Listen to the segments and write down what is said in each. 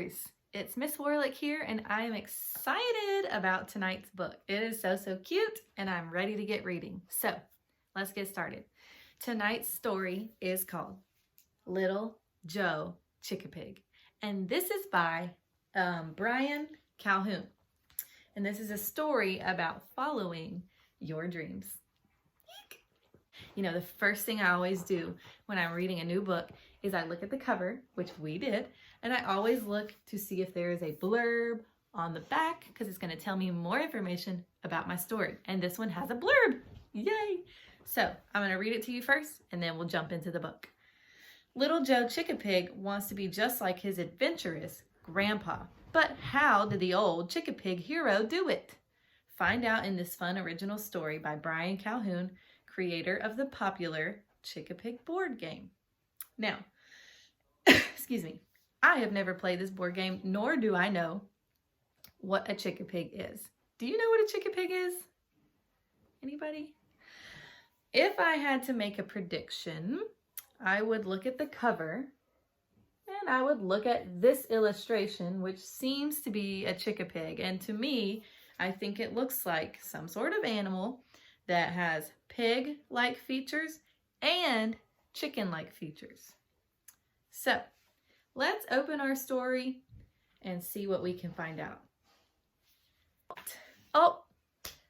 readers! It's Miss Warlick here, and I am excited about tonight's book. It is so cute, and I'm ready to get reading. So, let's get started. Tonight's story is called Little Joe Chickapig, and this is by Brian Calhoun. And this is a story about following your dreams. Eek. You know, the first thing I always do when I'm reading a new book is I look at the cover, which we did, and I always look to see if there is a blurb on the back because it's going to tell me more information about my story. And this one has a blurb. Yay! So I'm going to read it to you first, and then we'll jump into the book. Little Joe Chickapig wants to be just like his adventurous grandpa. But how did the old Chickapig hero do it? Find out in this fun original story by Brian Calhoun, creator of the popular Chickapig board game. Now, excuse me, I have never played this board game, nor do I know what a Chickapig is. Do you know what a Chickapig is? Anybody? If I had to make a prediction, I would look at the cover and I would look at this illustration, which seems to be a Chickapig. And to me, I think it looks like some sort of animal that has pig-like features and chicken-like features. So let's open our story and see what we can find out. Oh,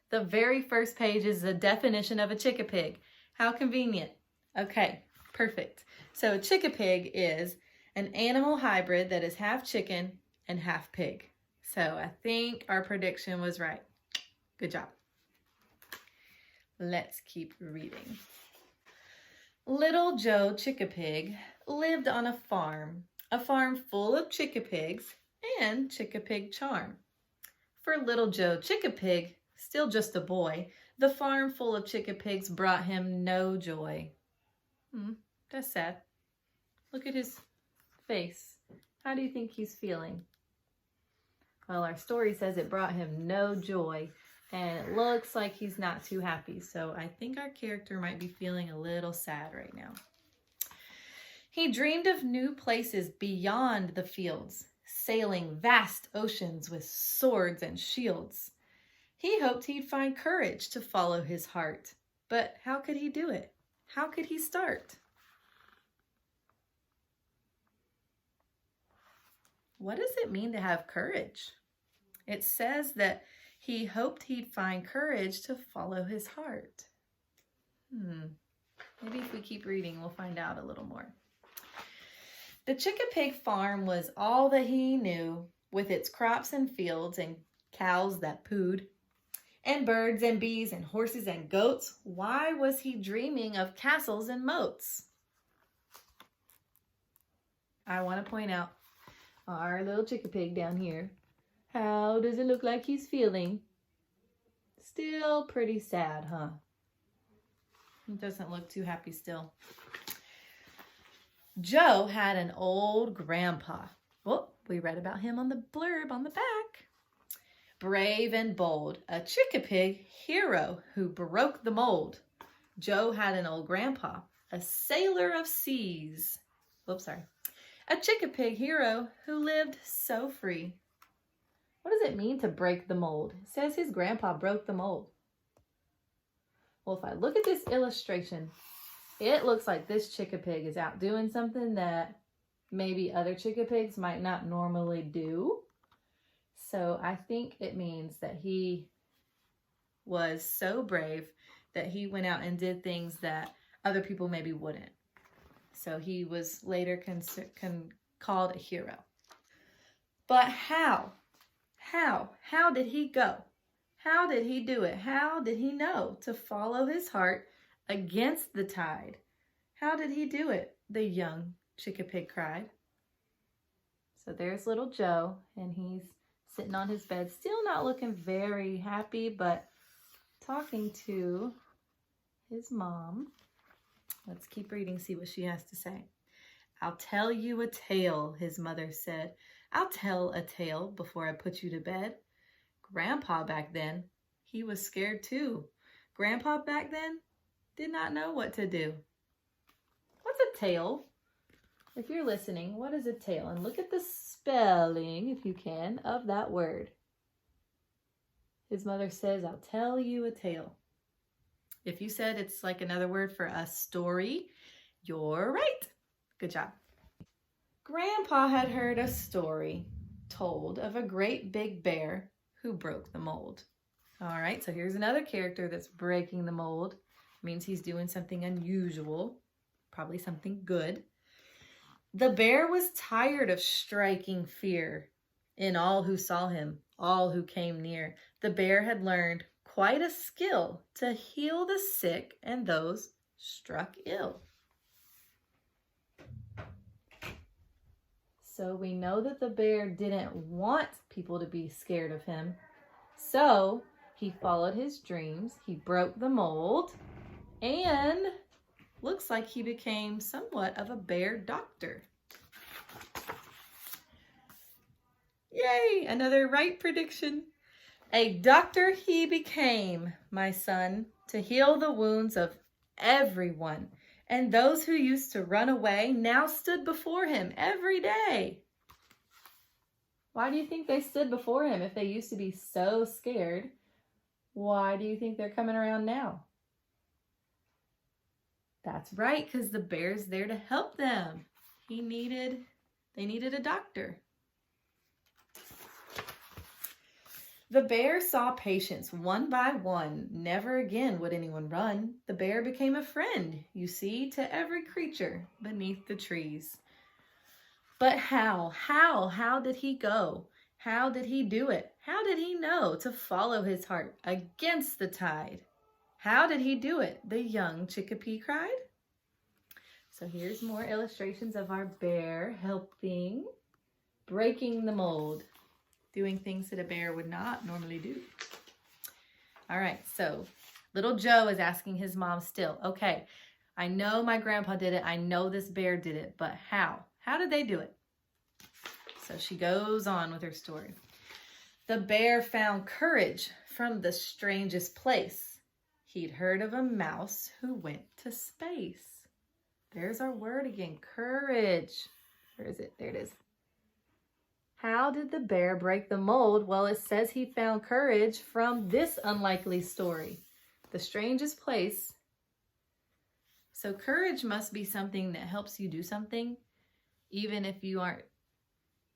the very first page is the definition of a Chickapig. How convenient. Okay, perfect. So a Chickapig is an animal hybrid that is half chicken and half pig. So I think our prediction was right. Good job. Let's keep reading. Little Joe Chickapig lived on a farm full of Chickapigs and Chickapig charm. For little Joe Chickapig, still just a boy, the farm full of Chickapigs brought him no joy. That's sad. Look at his face. How do you think he's feeling? Well, our story says it brought him no joy, and it looks like he's not too happy. So I think our character might be feeling a little sad right now. He dreamed of new places beyond the fields, sailing vast oceans with swords and shields. He hoped he'd find courage to follow his heart. But how could he do it? How could he start? What does it mean to have courage? It says that he hoped he'd find courage to follow his heart. Maybe if we keep reading, we'll find out a little more. The Chickapig farm was all that he knew, with its crops and fields and cows that pooed, and birds and bees and horses and goats. Why was he dreaming of castles and moats? I want to point out our little Chickapig down here. How does it look like he's feeling? Still pretty sad, huh? He doesn't look too happy still. Joe had an old grandpa. Well, we read about him on the blurb on the back. Brave and bold, a Chickapig hero who broke the mold. Joe had an old grandpa, a sailor of seas. A Chickapig hero who lived so free. What does it mean to break the mold? It says his grandpa broke the mold. Well, if I look at this illustration, it looks like this Chickapig is out doing something that maybe other Chickapigs might not normally do. So I think it means that he was so brave that he went out and did things that other people maybe wouldn't. So he was later called a hero. But how? How did he go? How did he do it? How did he know to follow his heart against the tide? How did he do it? The young Chickapig cried. So there's little Joe, and he's sitting on his bed, still not looking very happy, but talking to his mom. Let's keep reading, see what she has to say. I'll tell you a tale, his mother said. I'll tell a tale before I put you to bed. Grandpa back then, he was scared too. Grandpa back then did not know what to do. What's a tale? If you're listening, what is a tale? And look at the spelling, if you can, of that word. His mother says, I'll tell you a tale. If you said it's like another word for a story, you're right. Good job. Grandpa had heard a story told of a great big bear who broke the mold. All right, so here's another character that's breaking the mold. It means he's doing something unusual, probably something good. The bear was tired of striking fear in all who saw him, all who came near. The bear had learned quite a skill to heal the sick and those struck ill. So we know that the bear didn't want people to be scared of him. So he followed his dreams, he broke the mold, and looks like he became somewhat of a bear doctor. Yay, another right prediction. A doctor he became, my son, to heal the wounds of everyone. And those who used to run away now stood before him every day. Why do you think they stood before him if they used to be so scared? Why do you think they're coming around now? That's right, because the bear's there to help them. They needed a doctor. The bear saw patients one by one. Never again would anyone run. The bear became a friend, you see, to every creature beneath the trees. But how did he go? How did he do it? How did he know to follow his heart against the tide? How did he do it? The young Chickapig cried. So here's more illustrations of our bear helping, breaking the mold, doing things that a bear would not normally do. All right, so little Joe is asking his mom still, okay, I know my grandpa did it. I know this bear did it, but how? How did they do it? So she goes on with her story. The bear found courage from the strangest place. He'd heard of a mouse who went to space. There's our word again, courage. Where is it? There it is. How did the bear break the mold? Well, it says he found courage from this unlikely story. The strangest place. So courage must be something that helps you do something, even if you aren't,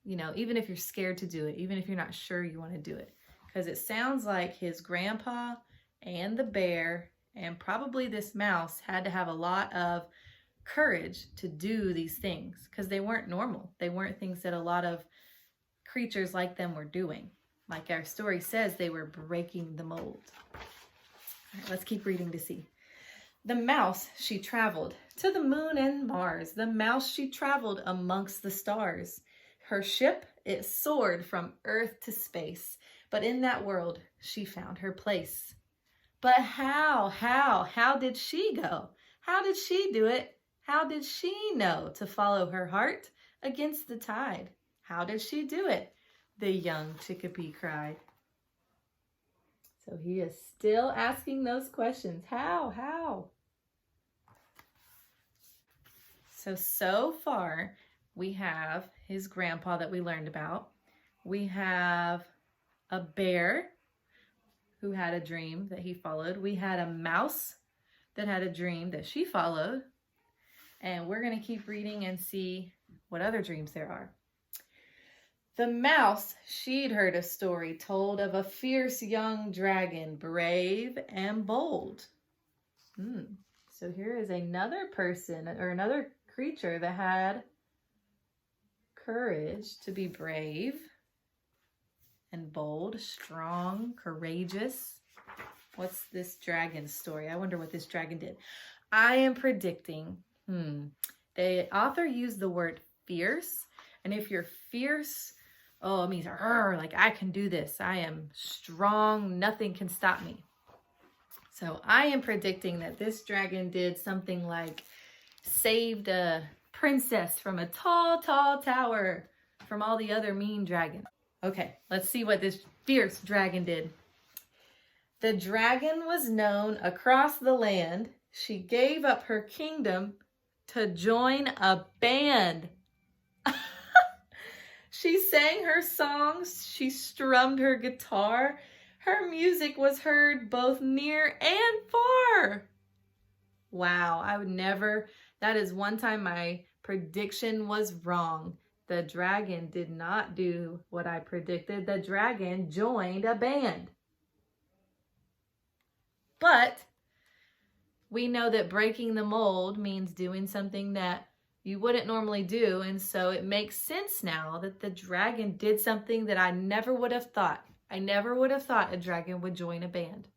even if you're scared to do it, even if you're not sure you want to do it. Because it sounds like his grandpa and the bear and probably this mouse had to have a lot of courage to do these things because they weren't normal. They weren't things that a lot of creatures like them were doing. Like our story says, they were breaking the mold. All right, let's keep reading to see. The mouse, she traveled to the moon and Mars. The mouse, she traveled amongst the stars. Her ship, it soared from earth to space. But in that world, she found her place. But how did she go? How did she do it? How did she know to follow her heart against the tide? How did she do it? The young Chickapig cried. So he is still asking those questions. How? So far, we have his grandpa that we learned about. We have a bear who had a dream that he followed. We had a mouse that had a dream that she followed. And we're going to keep reading and see what other dreams there are. The mouse, she'd heard a story told of a fierce young dragon, brave and bold. So here is another person or another creature that had courage to be brave and bold, strong, courageous. What's this dragon story? I wonder what this dragon did. I am predicting, the author used the word fierce. And if you're fierce, it means, like I can do this. I am strong. Nothing can stop me. So I am predicting that this dragon did something like saved a princess from a tall, tall tower from all the other mean dragons. Okay, let's see what this fierce dragon did. The dragon was known across the land. She gave up her kingdom to join a band. She sang her songs, she strummed her guitar. Her music was heard both near and far. Wow, I would never, that is one time my prediction was wrong. The dragon did not do what I predicted. The dragon joined a band. But we know that breaking the mold means doing something that you wouldn't normally do. And so it makes sense now that the dragon did something that I never would have thought. I never would have thought a dragon would join a band.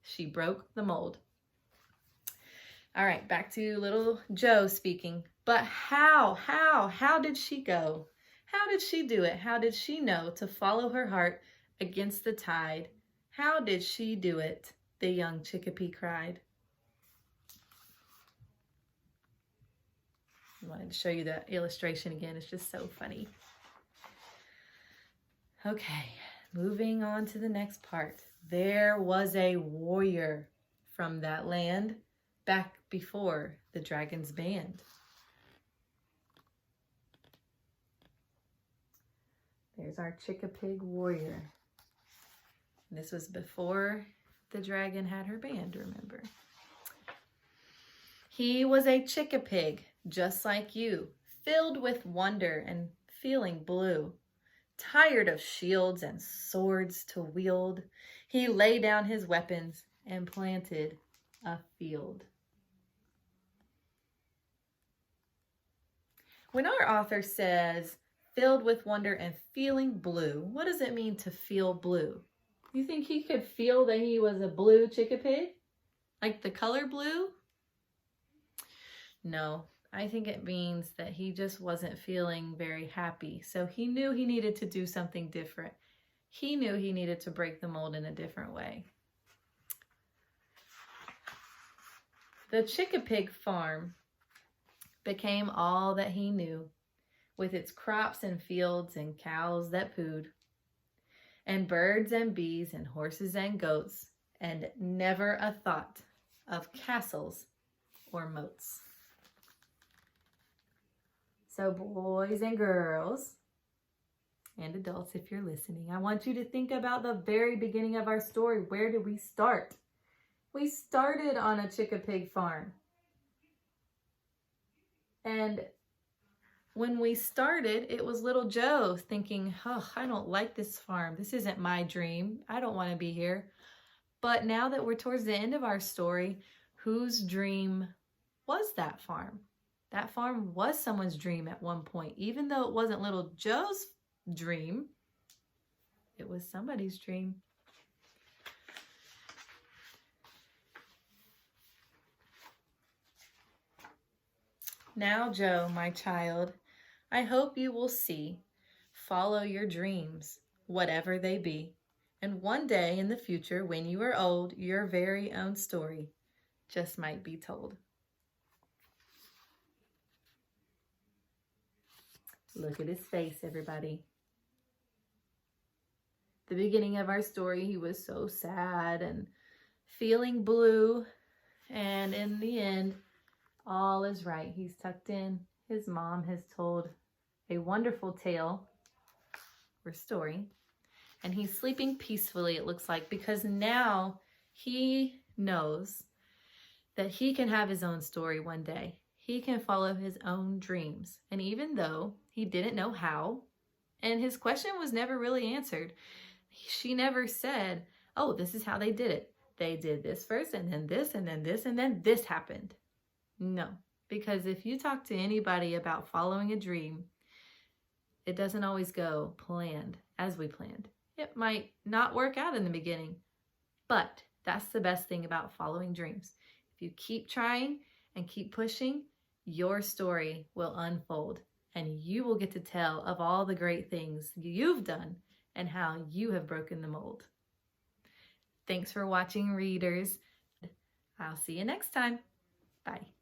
She broke the mold. All right, back to little Joe speaking. But how did she go? How did she do it? How did she know to follow her heart against the tide? How did she do it? The young Chickapig cried. I wanted to show you the illustration again. It's just so funny. Okay, moving on to the next part. There was a warrior from that land back before the dragon's band. There's our Chickapig warrior. And this was before the dragon had her band, remember? He was a Chickapig, just like you, filled with wonder and feeling blue. Tired of shields and swords to wield, he lay down his weapons and planted a field. When our author says, filled with wonder and feeling blue, what does it mean to feel blue? You think he could feel that he was a blue Chickapig? Like the color blue? No, I think it means that he just wasn't feeling very happy. So he knew he needed to do something different. He knew he needed to break the mold in a different way. The Chickapig farm became all that he knew, with its crops and fields and cows that pooed, and birds and bees and horses and goats, and never a thought of castles or moats. So boys and girls, and adults if you're listening, I want you to think about the very beginning of our story. Where did we start? We started on a Chickapig farm. And when we started, it was little Joe thinking, oh, I don't like this farm. This isn't my dream. I don't want to be here. But now that we're towards the end of our story, whose dream was that farm? That farm was someone's dream at one point. Even though it wasn't little Joe's dream, it was somebody's dream. Now, Joe, my child, I hope you will see, follow your dreams, whatever they be. And one day in the future, when you are old, your very own story just might be told. Look at his face, everybody. The beginning of our story, he was so sad and feeling blue. And in the end, all is right. He's tucked in. His mom has told a wonderful tale or story. And he's sleeping peacefully, it looks like, because now he knows that he can have his own story one day. He can follow his own dreams. And even though he didn't know how, and his question was never really answered, she never said, oh, this is how they did it. They did this first, and then this, and then this, and then this happened. No, because if you talk to anybody about following a dream, it doesn't always go planned as we planned. It might not work out in the beginning, but that's the best thing about following dreams. If you keep trying and keep pushing, your story will unfold and you will get to tell of all the great things you've done and how you have broken the mold. Thanks for watching, readers. I'll see you next time. Bye.